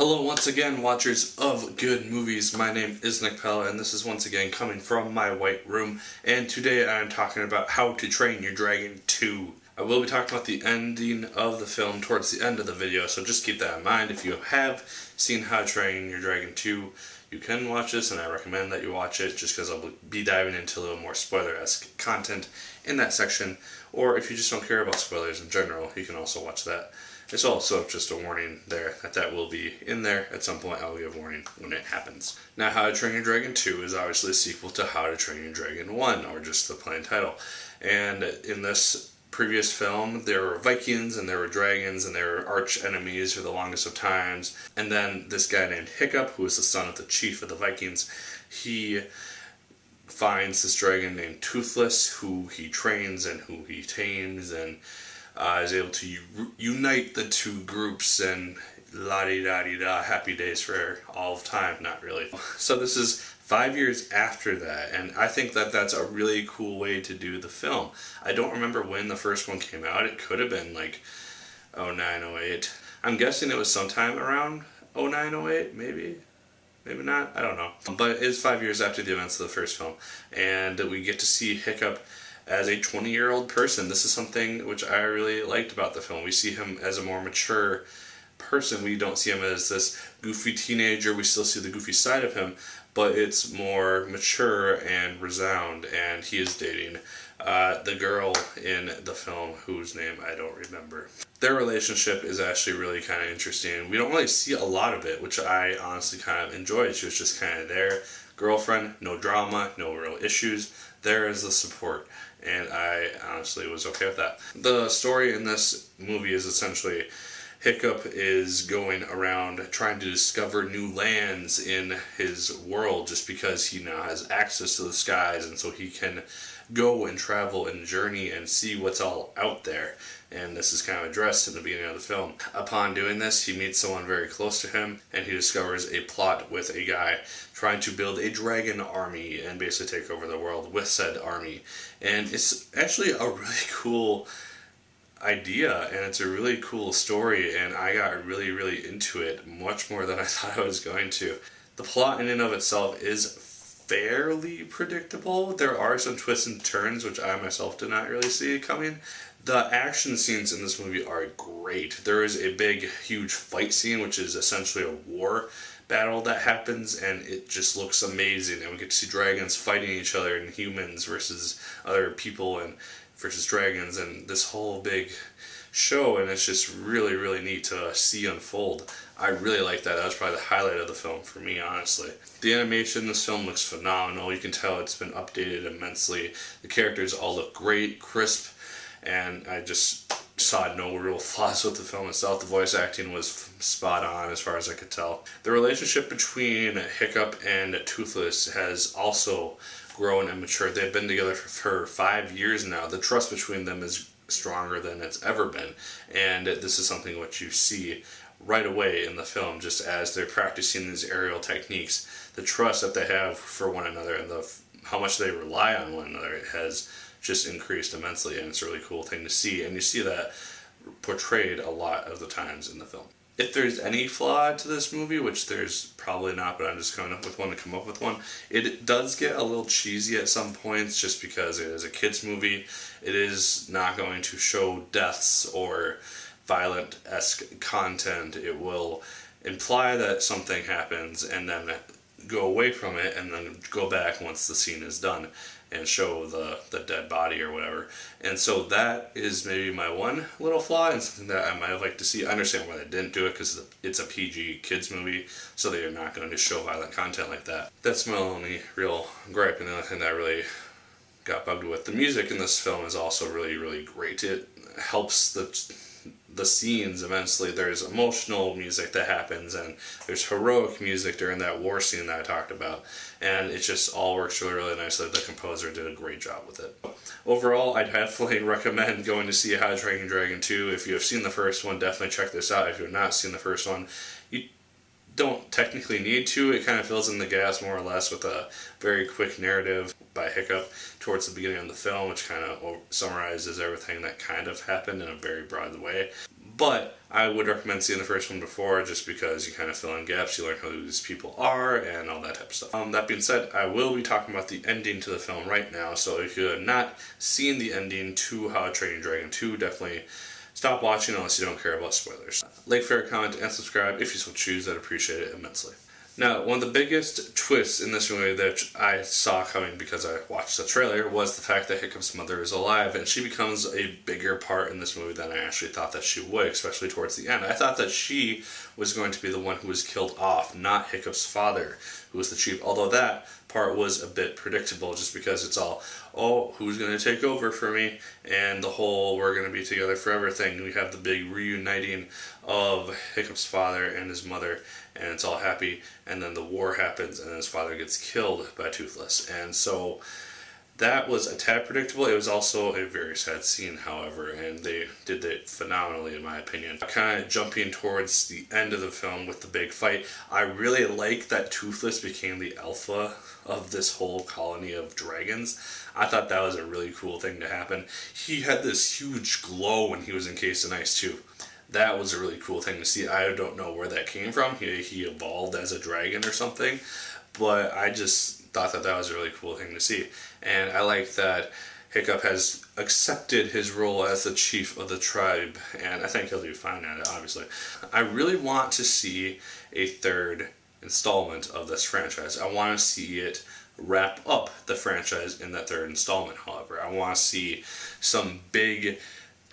Hello once again, watchers of good movies. My name is Nick Pell, and this is once again coming from my white room. And today I'm talking about How to Train Your Dragon 2. I will be talking about the ending of the film towards the end of the video, so just keep that in mind. If you have seen How to Train Your Dragon 2, you can watch this, and I recommend that you watch it just because I'll be diving into a little more spoiler-esque content in that section. Or if you just don't care about spoilers in general, you can also watch that. It's also just a warning there that will be in there at some point. I'll give a warning when it happens. Now, How to Train Your Dragon 2 is obviously a sequel to How to Train Your Dragon 1, or just the plain title. And in this previous film, there were Vikings and there were dragons and there were arch enemies for the longest of times. And then this guy named Hiccup, who is the son of the chief of the Vikings, he finds this dragon named Toothless, who he trains and who he tames, and is able to unite the two groups, and la-di-da-di-da, happy days for all of time. Not really. So this is 5 years after that, and I think that that's a really cool way to do the film. I don't remember when the first one came out. It could have been like 09, 08. I'm guessing it was sometime around 09, 08, maybe not, I don't know. But it's 5 years after the events of the first film, and we get to see Hiccup as a 20-year-old person. This is something which I really liked about the film. We see him as a more mature person. We don't see him as this goofy teenager. We still see the goofy side of him, but it's more mature and resound, and he is dating the girl in the film whose name I don't remember. Their relationship is actually really kind of interesting. We don't really see a lot of it, which I honestly kind of enjoyed. She was just kind of there. Girlfriend, no drama, no real issues. There is the support, and I honestly was okay with that. The story in this movie is essentially Hiccup is going around trying to discover new lands in his world just because he now has access to the skies, and so he can go and travel and journey and see what's all out there. And this is kind of addressed in the beginning of the film. Upon doing this, he meets someone very close to him, and he discovers a plot with a guy trying to build a dragon army and basically take over the world with said army. And it's actually a really cool idea, and it's a really cool story, and I got really, really into it, much more than I thought I was going to. The plot in and of itself is fairly predictable. There are some twists and turns which I myself did not really see coming. The action scenes in this movie are great. There is a big, huge fight scene, which is essentially a war battle that happens, and it just looks amazing. And we get to see dragons fighting each other, and humans versus other people, and versus dragons, and this whole big show, and it's just really, really neat to see unfold. I really like that. That was probably the highlight of the film for me, honestly. The animation in this film looks phenomenal. You can tell it's been updated immensely. The characters all look great, crisp, and I just saw no real flaws with the film itself. The voice acting was spot on as far as I could tell. The relationship between Hiccup and Toothless has also grown and matured. They've been together for 5 years now. The trust between them is stronger than it's ever been, and this is something which you see right away in the film, just as they're practicing these aerial techniques. The trust that they have for one another and how much they rely on one another has just increased immensely, and it's a really cool thing to see, and you see that portrayed a lot of the times in the film. If there's any flaw to this movie, which there's probably not, but I'm just coming up with one to come up with one, it does get a little cheesy at some points just because it is a kids movie. It is not going to show deaths or violent-esque content. It will imply that something happens and then go away from it and then go back once the scene is done and show the dead body or whatever. And so that is maybe my one little flaw, and something that I might have liked to see. I understand why they didn't do it, because it's a PG kids movie, so they are not going to show violent content like that. That's my only real gripe, and the other thing that I really got bugged with. The music in this film is also really, really great. It helps the scenes immensely. There's emotional music that happens, and there's heroic music during that war scene that I talked about, and it just all works really, really nicely. The composer did a great job with it. Overall, I'd definitely recommend going to see How to Train Your Dragon 2. If you have seen the first one, definitely check this out. If you have not seen the first one, you don't technically need to. It kind of fills in the gaps more or less with a very quick narrative by Hiccup towards the beginning of the film, which kind of summarizes everything that kind of happened in a very broad way. But I would recommend seeing the first one before, just because you kind of fill in gaps, you learn who these people are, and all that type of stuff. That being said, I will be talking about the ending to the film right now, so if you have not seen the ending to How to Train Your Dragon 2, definitely stop watching unless you don't care about spoilers. Like, favorite, comment, and subscribe if you so choose. I'd appreciate it immensely. Now, one of the biggest twists in this movie that I saw coming because I watched the trailer was the fact that Hiccup's mother is alive, and she becomes a bigger part in this movie than I actually thought that she would, especially towards the end. I thought that she was going to be the one who was killed off, not Hiccup's father, who was the chief, although that part was a bit predictable just because it's all, oh, who's going to take over for me, and the whole we're going to be together forever thing. We have the big reuniting of Hiccup's father and his mother, and it's all happy, and then the war happens and his father gets killed by Toothless. And so that was a tad predictable. It was also a very sad scene, however, and they did it phenomenally in my opinion. Kind of jumping towards the end of the film with the big fight, I really like that Toothless became the alpha of this whole colony of dragons. I thought that was a really cool thing to happen. He had this huge glow when he was encased in ice too. That was a really cool thing to see. I don't know where that came from. He evolved as a dragon or something, but I just thought that that was a really cool thing to see. And I like that Hiccup has accepted his role as the chief of the tribe, and I think he'll do fine at it, obviously. I really want to see a third installment of this franchise. I want to see it wrap up the franchise in that third installment, however. I want to see some big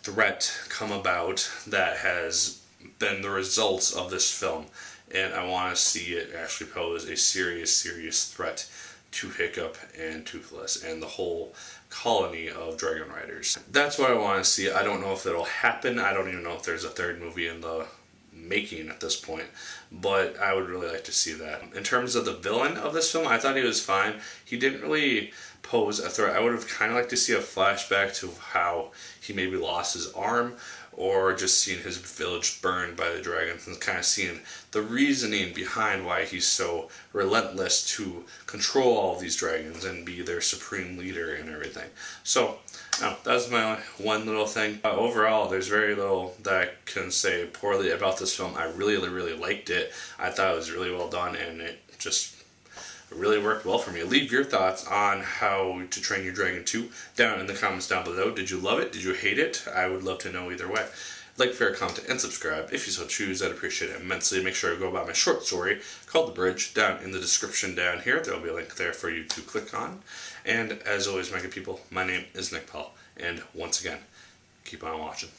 threat come about that has been the results of this film, and I want to see it actually pose a serious threat to Hiccup and Toothless and the whole colony of dragon riders. That's what I want to see. I don't know if it'll happen. I don't even know if there's a third movie in the making at this point, but I would really like to see that. In terms of the villain of this film, I thought he was fine. He didn't really pose a threat. I would have kind of liked to see a flashback to how he maybe lost his arm, or just seeing his village burned by the dragons and kind of seeing the reasoning behind why he's so relentless to control all of these dragons and be their supreme leader and everything. So, that's my one little thing. Overall, there's very little that I can say poorly about this film. I really liked it. I thought it was really well done, and it just really worked well for me. Leave your thoughts on How to Train Your Dragon 2 down in the comments down below. Did you love it? Did you hate it? I would love to know either way. Like, favorite, comment, and subscribe if you so choose. I'd appreciate it immensely. Make sure to go buy my short story called The Bridge down in the description down here. There will be a link there for you to click on. And as always, my good people, my name is Nick Pell. And once again, keep on watching.